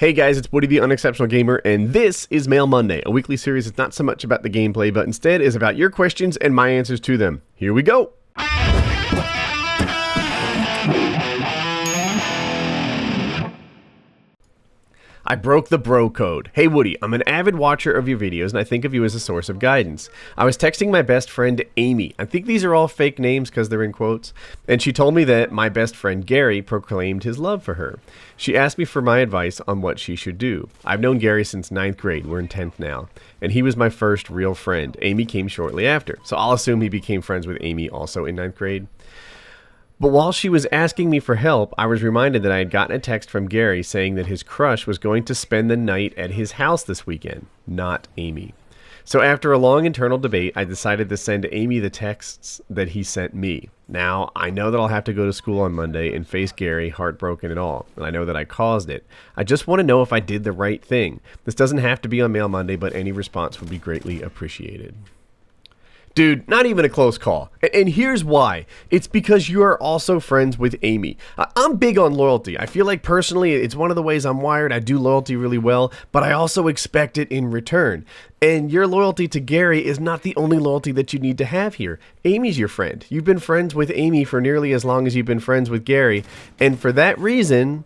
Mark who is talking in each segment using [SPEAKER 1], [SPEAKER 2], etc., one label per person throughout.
[SPEAKER 1] Hey guys, it's Woody the Unexceptional Gamer, and this is Mail Monday, a weekly series that's not so much about the gameplay, but instead is about your questions and my answers to them. Here we go! I broke the bro code. Hey Woody, I'm an avid watcher of your videos and I think of you as a source of guidance. I was texting my best friend Amy. I think these are all fake names because they're in quotes. And she told me that my best friend Gary proclaimed his love for her. She asked me for my advice on what she should do. I've known Gary since 9th grade. We're in 10th now. And he was my first real friend. Amy came shortly after. So I'll assume he became friends with Amy also in 9th grade. But while she was asking me for help, I was reminded that I had gotten a text from Gary saying that his crush was going to spend the night at his house this weekend, not Amy. So after a long internal debate, I decided to send Amy the texts that he sent me. Now, I know that I'll have to go to school on Monday and face Gary, heartbroken and all, and I know that I caused it. I just want to know if I did the right thing. This doesn't have to be on Mail Monday, but any response would be greatly appreciated. Dude, not even a close call. And here's why. It's because you are also friends with Amy. I'm big on loyalty. I feel like personally, it's one of the ways I'm wired. I do loyalty really well, but I also expect it in return. And your loyalty to Gary is not the only loyalty that you need to have here. Amy's your friend. You've been friends with Amy for nearly as long as you've been friends with Gary. And for that reason,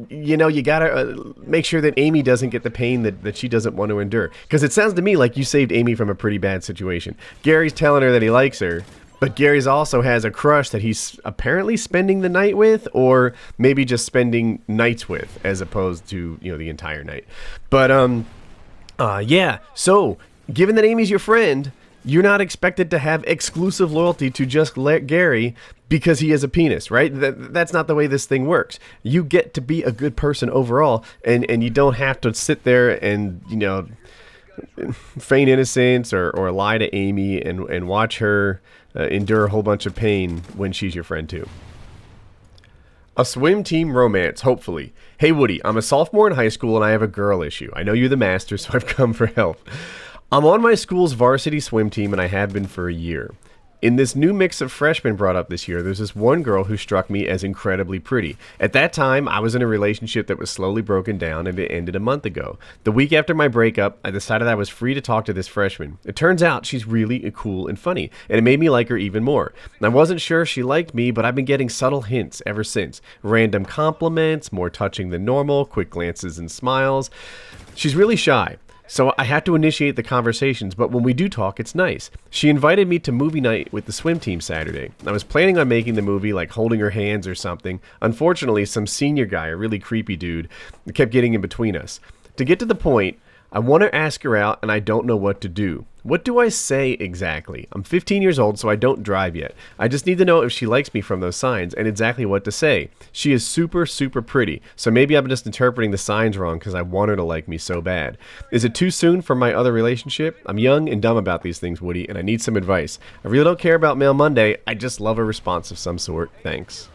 [SPEAKER 1] you know, you gotta make sure that Amy doesn't get the pain that she doesn't want to endure. Because it sounds to me like you saved Amy from a pretty bad situation. Gary's telling her that he likes her, but Gary's also has a crush that he's apparently spending the night with, or maybe just spending nights with, as opposed to, you know, the entire night. But, yeah, so, given that Amy's your friend, you're not expected to have exclusive loyalty to just Gary because he has a penis, right? That's not the way this thing works. You get to be a good person overall, and you don't have to sit there and, you know, feign innocence or lie to Amy and watch her endure a whole bunch of pain when she's your friend too. A swim team romance, hopefully. Hey Woody, I'm a sophomore in high school and I have a girl issue. I know you're the master, so I've come for help. I'm on my school's varsity swim team and I have been for a year. In this new mix of freshmen brought up this year, there's this one girl who struck me as incredibly pretty. At that time, I was in a relationship that was slowly broken down and it ended a month ago. The week after my breakup, I decided I was free to talk to this freshman. It turns out she's really cool and funny, and it made me like her even more. I wasn't sure she liked me, but I've been getting subtle hints ever since. Random compliments, more touching than normal, quick glances and smiles. She's really shy. So I had to initiate the conversations, but when we do talk, it's nice. She invited me to movie night with the swim team Saturday. I was planning on making the movie, like holding her hands or something. Unfortunately, some senior guy, a really creepy dude, kept getting in between us. To get to the point, I want to ask her out and I don't know what to do. What do I say exactly? I'm 15 years old, so I don't drive yet. I just need to know if she likes me from those signs and exactly what to say. She is super, super pretty, so maybe I'm just interpreting the signs wrong because I want her to like me so bad. Is it too soon for my other relationship? I'm young and dumb about these things, Woody, and I need some advice. I really don't care about Mail Monday. I just love a response of some sort. Thanks.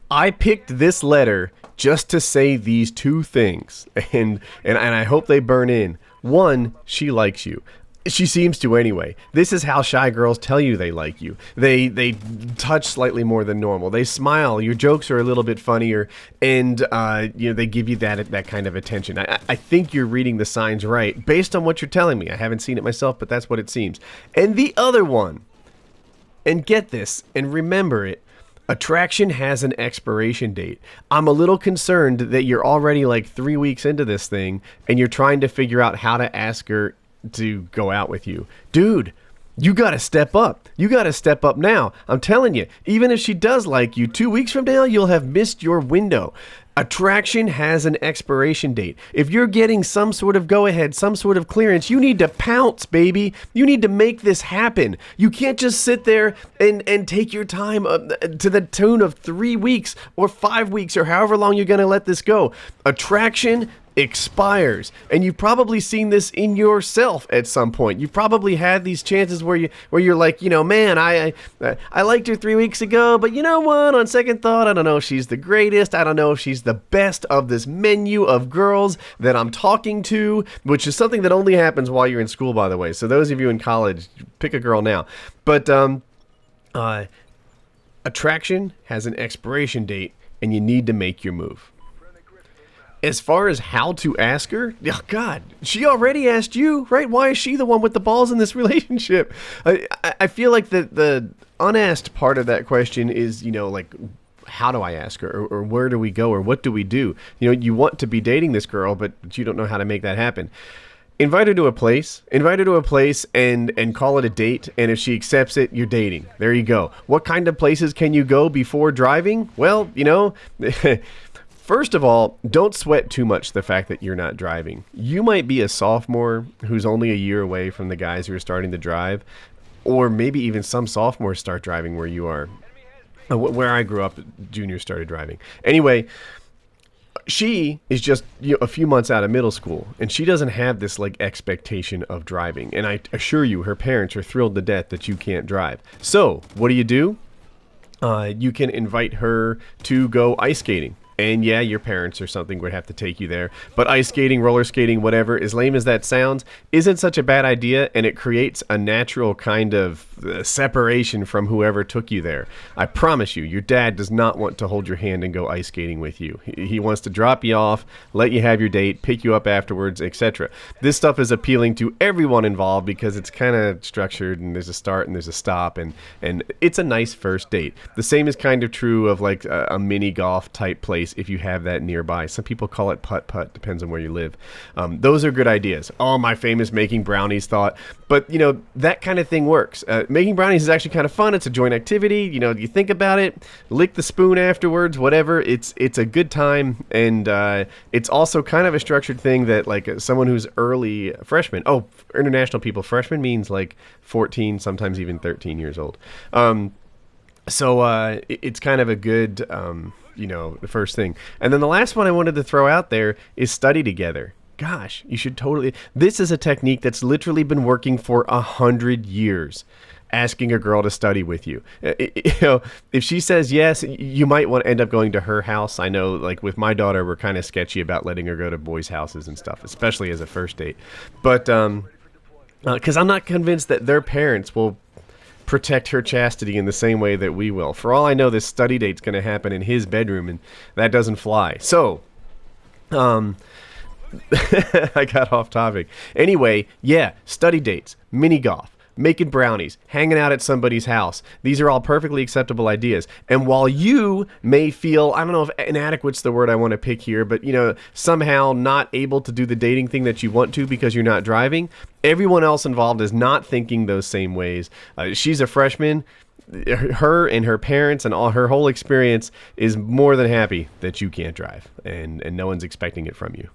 [SPEAKER 1] I picked this letter just to say these two things, and I hope they burn in. One, she likes you. She seems to anyway. This is how shy girls tell you they like you. They touch slightly more than normal. They smile. Your jokes are a little bit funnier, and you know, they give you that kind of attention. I think you're reading the signs right based on what you're telling me. I haven't seen it myself, but that's what it seems. And the other one, and get this and remember it. Attraction has an expiration date. I'm a little concerned that you're already like 3 weeks into this thing and you're trying to figure out how to ask her to go out with you. Dude, you gotta step up. You gotta step up now. I'm telling you, even if she does like you, 2 weeks from now, you'll have missed your window. Attraction has an expiration date. If you're getting some sort of go-ahead, some sort of clearance, you need to pounce, baby. You need to make this happen. You can't just sit there and take your time to the tune of 3 weeks or 5 weeks or however long you're going to let this go. Attraction expires, and you've probably seen this in yourself at some point. You've probably had these chances where you're like, you know, man, I liked her 3 weeks ago, but you know what? On second thought, I don't know if she's the greatest. I don't know if she's the best of this menu of girls that I'm talking to, which is something that only happens while you're in school, by the way. So those of you in college, pick a girl now. But attraction has an expiration date, and you need to make your move. As far as how to ask her, oh God, she already asked you, right? Why is she the one with the balls in this relationship? I feel like the unasked part of that question is, like, how do I ask her, or where do we go, or what do we do? You want to be dating this girl, but you don't know how to make that happen. Invite her to a place and call it a date. And if she accepts it, you're dating. There you go. What kind of places can you go before driving? Well, first of all, don't sweat too much the fact that you're not driving. You might be a sophomore who's only a year away from the guys who are starting to drive, or maybe even some sophomores start driving where you are. Where I grew up, juniors started driving. Anyway, she is just a few months out of middle school, and she doesn't have this like expectation of driving. And I assure you, her parents are thrilled to death that you can't drive. So what do? You can invite her to go ice skating. And yeah, your parents or something would have to take you there. But ice skating, roller skating, whatever, as lame as that sounds, isn't such a bad idea, and it creates a natural kind of separation from whoever took you there. I promise you, your dad does not want to hold your hand and go ice skating with you. He wants to drop you off, let you have your date, pick you up afterwards, etc. This stuff is appealing to everyone involved because it's kind of structured, and there's a start and there's a stop, and it's a nice first date. The same is kind of true of like a mini golf type place if you have that nearby. Some people call it putt-putt, depends on where you live. Those are good ideas. Oh, my famous making brownies thought. But, that kind of thing works. Making brownies is actually kind of fun. It's a joint activity. You think about it, lick the spoon afterwards, whatever. It's a good time, and it's also kind of a structured thing that, like, someone who's early freshman. Oh, international people, freshman means like 14, sometimes even 13 years old. So it's kind of a good, the first thing. And then the last one I wanted to throw out there is study together. Gosh, you should totally... This is a technique that's literally been working for 100 years. Asking a girl to study with you. If she says yes, you might want to end up going to her house. I know, like with my daughter, we're kind of sketchy about letting her go to boys' houses and stuff, especially as a first date. But, because I'm not convinced that their parents will protect her chastity in the same way that we will. For all I know, this study date's going to happen in his bedroom, and that doesn't fly. So, I got off topic. Anyway, yeah, study dates, mini golf, making brownies, hanging out at somebody's house. These are all perfectly acceptable ideas. And while you may feel, I don't know if inadequate's the word I want to pick here, but somehow not able to do the dating thing that you want to because you're not driving, everyone else involved is not thinking those same ways. She's a freshman. Her and her parents and all her whole experience is more than happy that you can't drive, and no one's expecting it from you.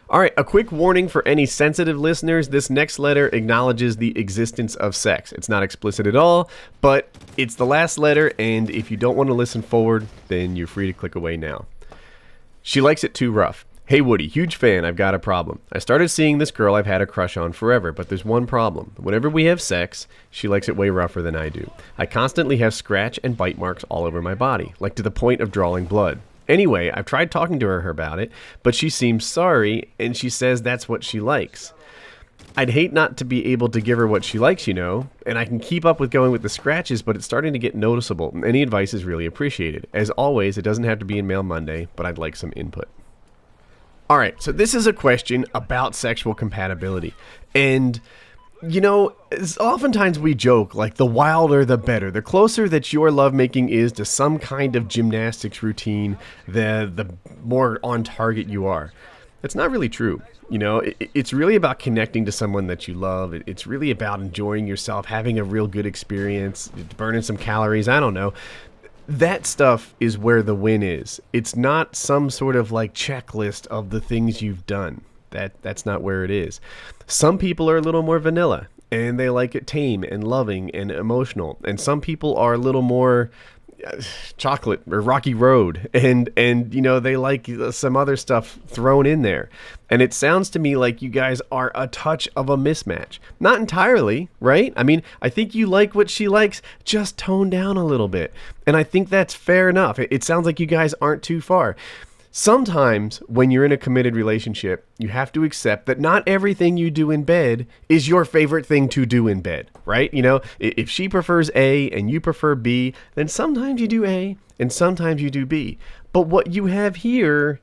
[SPEAKER 1] All right, a quick warning for any sensitive listeners. This next letter acknowledges the existence of sex. It's not explicit at all, but it's the last letter, and if you don't want to listen forward, then you're free to click away now. She likes it too rough. Hey Woody, huge fan, I've got a problem. I started seeing this girl I've had a crush on forever, but there's one problem. Whenever we have sex, she likes it way rougher than I do. I constantly have scratch and bite marks all over my body, like to the point of drawing blood. Anyway, I've tried talking to her about it, but she seems sorry, and she says that's what she likes. I'd hate not to be able to give her what she likes, and I can keep up with going with the scratches, but it's starting to get noticeable. Any advice is really appreciated. As always, it doesn't have to be in Mail Monday, but I'd like some input. All right, so this is a question about sexual compatibility, and... oftentimes we joke, like, the wilder the better. The closer that your lovemaking is to some kind of gymnastics routine, the more on target you are. It's not really true. It's really about connecting to someone that you love. It's really about enjoying yourself, having a real good experience, burning some calories, I don't know. That stuff is where the win is. It's not some sort of, like, checklist of the things you've done. That's not where it is. Some people are a little more vanilla, and they like it tame and loving and emotional. And some people are a little more chocolate or rocky road, and they like some other stuff thrown in there. And it sounds to me like you guys are a touch of a mismatch. Not entirely, right? I mean, I think you like what she likes, just tone down a little bit. And I think that's fair enough. It sounds like you guys aren't too far. Sometimes when you're in a committed relationship, you have to accept that not everything you do in bed is your favorite thing to do in bed, right? If she prefers A and you prefer B, then sometimes you do A and sometimes you do B. But what you have here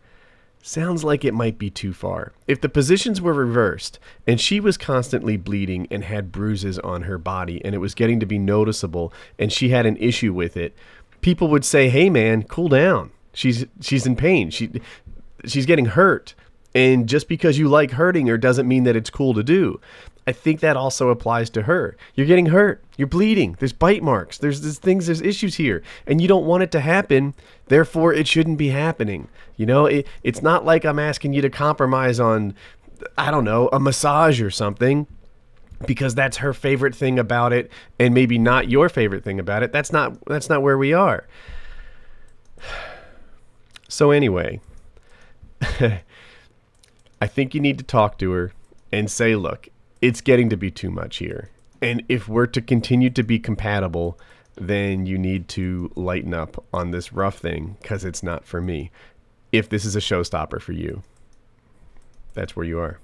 [SPEAKER 1] sounds like it might be too far. If the positions were reversed and she was constantly bleeding and had bruises on her body and it was getting to be noticeable and she had an issue with it, people would say, hey man, cool down. She's in pain. She's getting hurt. And just because you like hurting her doesn't mean that it's cool to do. I think that also applies to her. You're getting hurt. You're bleeding. There's bite marks. There's there's issues here. And you don't want it to happen. Therefore, it shouldn't be happening. You know, it's not like I'm asking you to compromise on, I don't know, a massage or something, because that's her favorite thing about it and maybe not your favorite thing about it. That's not where we are. So anyway, I think you need to talk to her and say, look, it's getting to be too much here. And if we're to continue to be compatible, then you need to lighten up on this rough thing, because it's not for me. If this is a showstopper for you, that's where you are.